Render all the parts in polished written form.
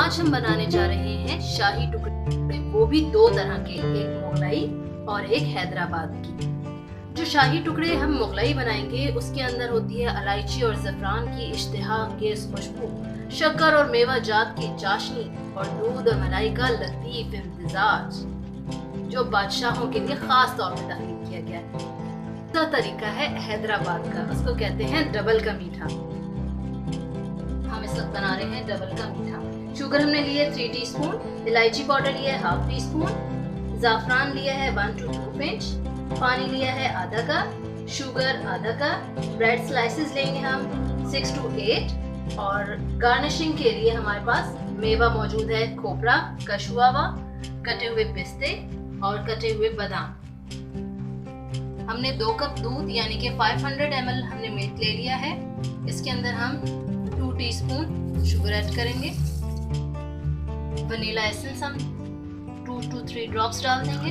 आज हम बनाने जा रहे हैं शाही टुकड़े, वो भी दो तरह के, एक मुगलाई और एक हैदराबाद की। जो शाही टुकड़े हम मुगलाई बनाएंगे उसके अंदर होती है इलायची और ज़फ़रान की इश्तिहा अंगेज़ खुशबू, शक्कर और मेवा जात की चाशनी और दूध और मलाई का लतीफ़ इम्तिजाज, जो बादशाहों के लिए खास तौर पर तख्लीक किया गया है। दूसरा तरीका है हैदराबाद का, उसको कहते हैं डबल का मीठा। हम इस वक्त बना रहे हैं डबल का मीठा। शुगर हमने लिए 3 टीस्पून, इलायची पाउडर लिया है ½ टीस्पून, ज़ाफ़रान लिया है 1 to 2 पिंच, पानी लिया है आधा कप, शुगर आधा कप, ब्रेड स्लाइसेस लेंगे हम 6 to 8 और गार्निशिंग के लिए हमारे पास मेवा मौजूद है, खोपरा, कशुआवा, कटे हुए पिस्ते और कटे हुए बादाम। हमने 2 कप दूध यानी कि 500 ml हमने मिल्क ले लिया है। इसके अंदर हम 2 टीस्पून शुगर ऐड करेंगे। वनीला एसेंस हम 2 to 3 ड्रॉप्स डाल देंगे।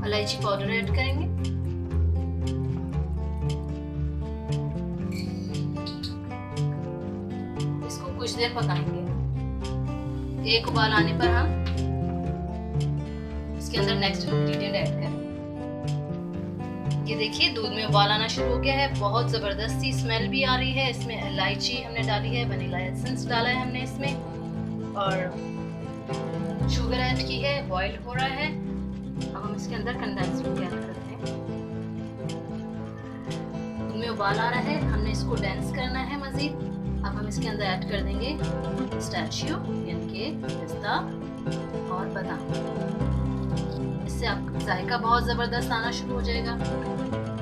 इलायची पाउडर ऐड करेंगे। इसको कुछ देर पकाएंगे। एक उबाल आने पर हम इसके अंदर नेक्स्ट इंग्रेडिएंट ऐड करेंगे। ये देखिए दूध में उबाल आना शुरू हो गया है, बहुत जबरदस्त सी स्मेल भी आ रही है। इसमें इलायची हमने डाली है, वनीला एसेंस डाला है हमने इसमें और शुगर ऐड की है, बॉईल हो रहा है। अब हम इसके अंदर कंडेंस्ड मिल्क ऐड करते हैं। दूध में उबाल आ रहा है, हमने इसको डेंस करना है मजीद। अब हम इसके अंदर ऐड कर देंगे पिस्ताचियो यानी कि पिस्ता और बादाम। इससे आपका जायका बहुत ज़बरदस्त आना शुरू हो जाएगा।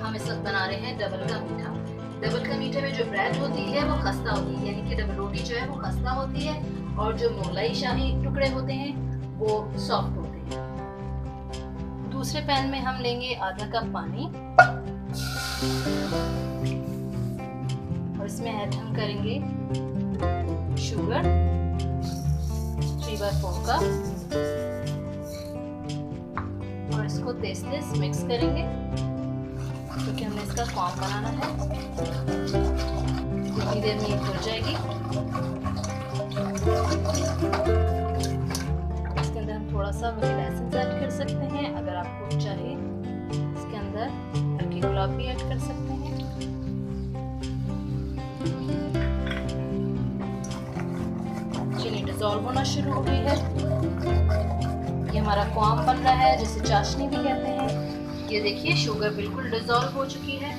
हम इस वक्त बना रहे हैं डबल का मीठा। डबल का मीठे में जो ब्रेड होती है वो खस्ता होती है, यानी कि डबल रोटी जो है वो खस्ता होती है और जो मुगलाई शाही टुकड़े होते हैं वो सॉफ्ट होते हैं। दूसरे पैन में हम लेंगे आधा कप पानी और इसमें ऐड हम करेंगे शुगर 3/4 कप और इसको तेज तेज मिक्स करेंगे क्योंकि हमने इसका फॉर्म बनाना है। थोड़ी देर में ये हो जाएगी। इसके अंदर हम थोड़ा सा वनीला एसेंस ऐड कर सकते हैं, अगर आपको चाहे इसके अंदर हल्की गुलाब भी ऐड कर सकते हैं। चीनी डिसॉल्व होना शुरू हो गई है। ये हमारा फॉर्म बन रहा है जिसे चाशनी भी कहते हैं। ये देखिए शुगर बिल्कुल डिसॉल्व हो चुकी है।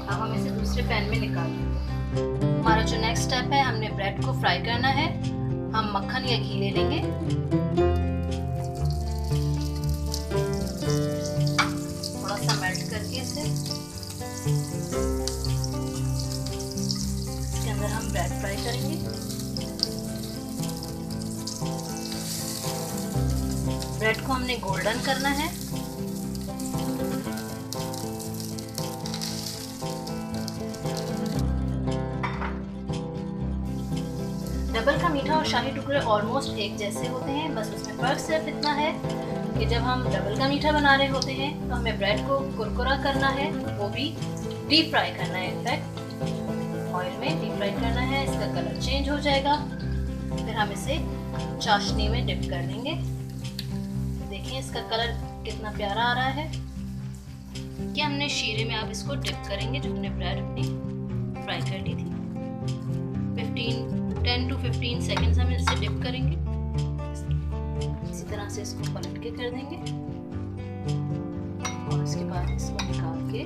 अब हम इसे दूसरे पैन में निकाल लेंगे। हमारा जो नेक्स्ट स्टेप है, हमने ब्रेड को फ्राई करना है। हम मक्खन या घी ले लेंगे। थोड़ा सा मेल्ट करके इसे इसके अंदर हम ब्रेड फ्राई करेंगे। ब्रेड को हमने गोल्डन करना है। डबल का मीठा और शाही टुकड़े ऑलमोस्ट एक जैसे होते हैं, बस उसमें फर्क सिर्फ इतना है कि जब हम डबल का मीठा बना रहे होते हैं तो हमें ब्रेड को कुरकुरा करना है, वो भी डीप फ्राई करना है। इनफैक्ट ऑयल में डीप फ्राई करना है, इसका कलर चेंज हो जाएगा। फिर हम इसे चाशनी में डिप कर देंगे। देखिए इसका कलर कितना प्यारा आ रहा है। कि हमने शीरे में अब इसको डिप करेंगे जो हमने ब्रेड अपनी फ्राई कर ली थी। 10 to 15 सेकेंड्स हम इसे डिप करेंगे। इसी तरह से इसको पलट के कर देंगे और इसके बाद इसको निकाल के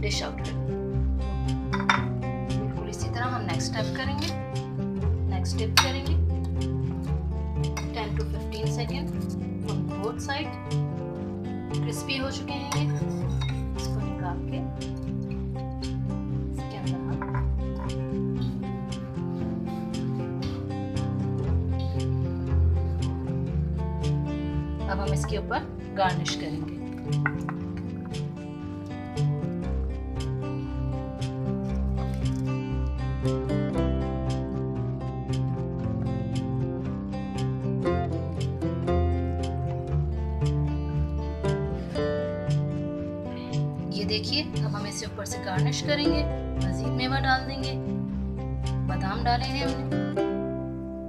डिश आउट कर देंगे। बिल्कुल इसी तरह हम नेक्स्ट स्टेप करेंगे। नेक्स्ट डिप करेंगे 10 to 15 second on both side. Crispy हो चुके हैं ये। इसको निकाल के इसके अंदर अब हम इसके ऊपर गार्निश करेंगे। देखिए, अब हम इसे ऊपर से गार्निश करेंगे, मजीद मेवा डाल देंगे, बादाम डाले हैं हमने,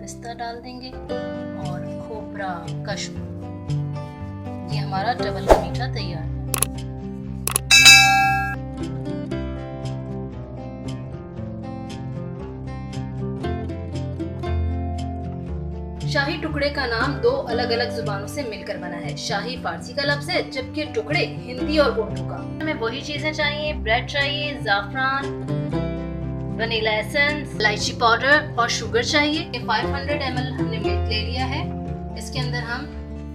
पिस्ता डाल देंगे और खोपरा कश्मीर। ये हमारा डबल का मीठा तैयार है। शाही टुकड़े का नाम दो अलग अलग जुबानों से मिलकर बना है। शाही फारसी का लफ्ज है, जबकि टुकड़े हिंदी और उर्दू का। हमें वही चीजें चाहिए, ब्रेड चाहिए, जाफरान, वनीला एसेंस, इलायची पाउडर और शुगर चाहिए। 500 ml हमने मिल्क ले लिया है। इसके अंदर हम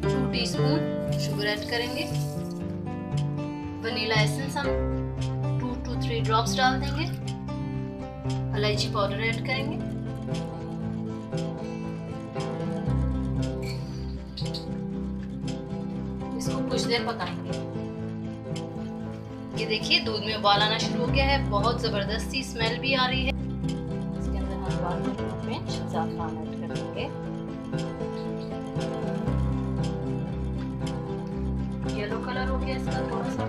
2 टीस्पून शुगर ऐड करेंगे। वनीला एसेंस हम 2 to 3 ड्रॉप्स डाल देंगे। इलायची पाउडर ऐड करेंगे। इसको कुछ देर पकाएंगे। ये देखिए, दूध में उबाल आना शुरू हो गया है, बहुत जबरदस्ती स्मेल भी आ रही है। इसके अंदर हम बादाम में जाफरान ऐड कर देंगे। येलो कलर हो गया इसका थोड़ा सा।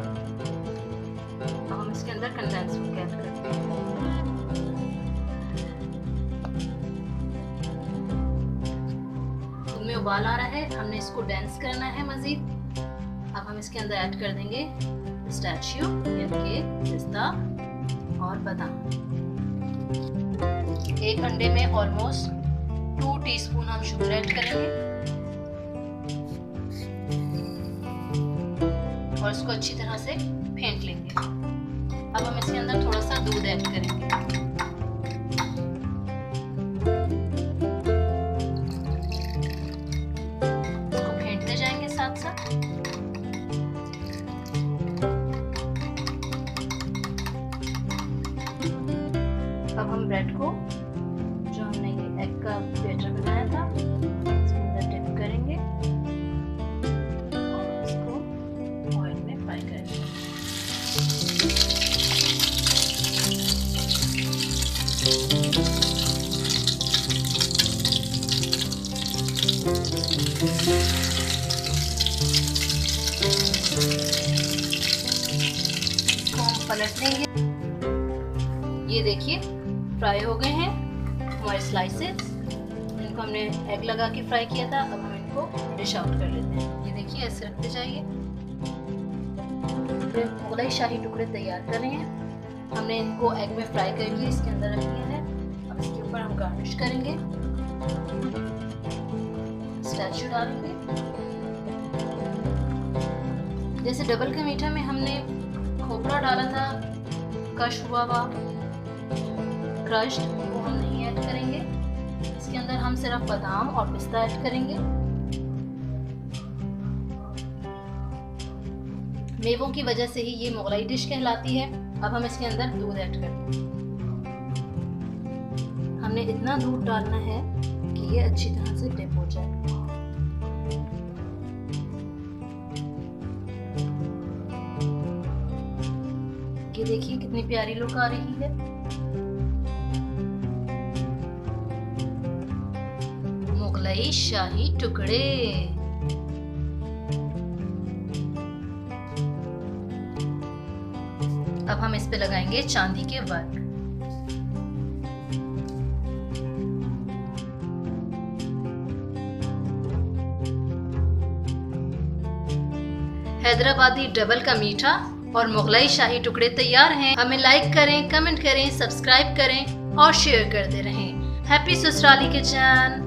अब हम इसके अंदर कंडेंस मिल्क ऐड करते हैं। दूध में उबाल आ रहा है, हमने इसको डेंस करना है मजीद। अब हम इसके अंदर ऐड कर देंगे पिस्ताचियो यानी कि पिस्ता और बादाम। 1 अंडे में ऑलमोस्ट 2 टीस्पून हम शुगर ऐड करेंगे और इसको अच्छी तरह से फेंट लेंगे। अब हम इसके अंदर थोड़ा सा दूध ऐड करेंगे। इसको फेंटते जाएंगे साथ साथ। अब हम ब्रेड को, जो हमने ये एग का बैटर बनाया था, इसके अंदर डिप करेंगे और इसको ऑयल में फ्राई करेंगे। इसको हम पलट लेंगे। ये देखिए, फ्राई हो गए हैं हमारे स्लाइसेस। इनको हमने एग लगा के फ्राई किया था। अब हम इनको डिश आउट कर लेते हैं। ये देखिए, ऐसे रखते जाइए। मुगलाई शाही टुकड़े तैयार कर रहे हैं। हमने इनको एग में फ्राई करके इसके अंदर रख लिया है। अब इसके ऊपर हम गार्निश करेंगे, पिस्ताचियो डालेंगे। जैसे डबल का मीठा में हमने खोपरा डाला था, कश हुआ हुआ क्रश्ड, वो हम नहीं ऐड करेंगे। इसके अंदर हम सिर्फ बादाम और पिस्ता ऐड करेंगे। मेवों की वजह से ही ये मुगलाई डिश कहलाती है। अब हम इसके अंदर दूध ऐड करेंगे। हमने इतना दूध डालना है कि ये अच्छी तरह से डिप हो जाए। ये देखिए, कितनी प्यारी लुक आ रही है। मुगलाई शाही टुकड़े। अब हम इस पे लगाएंगे चांदी के वर्क। हैदराबादी डबल का मीठा और मुगलाई शाही टुकड़े तैयार हैं। हमें लाइक करें, कमेंट करें, सब्सक्राइब करें और शेयर करते रहें। हैप्पी ससुराली किचन।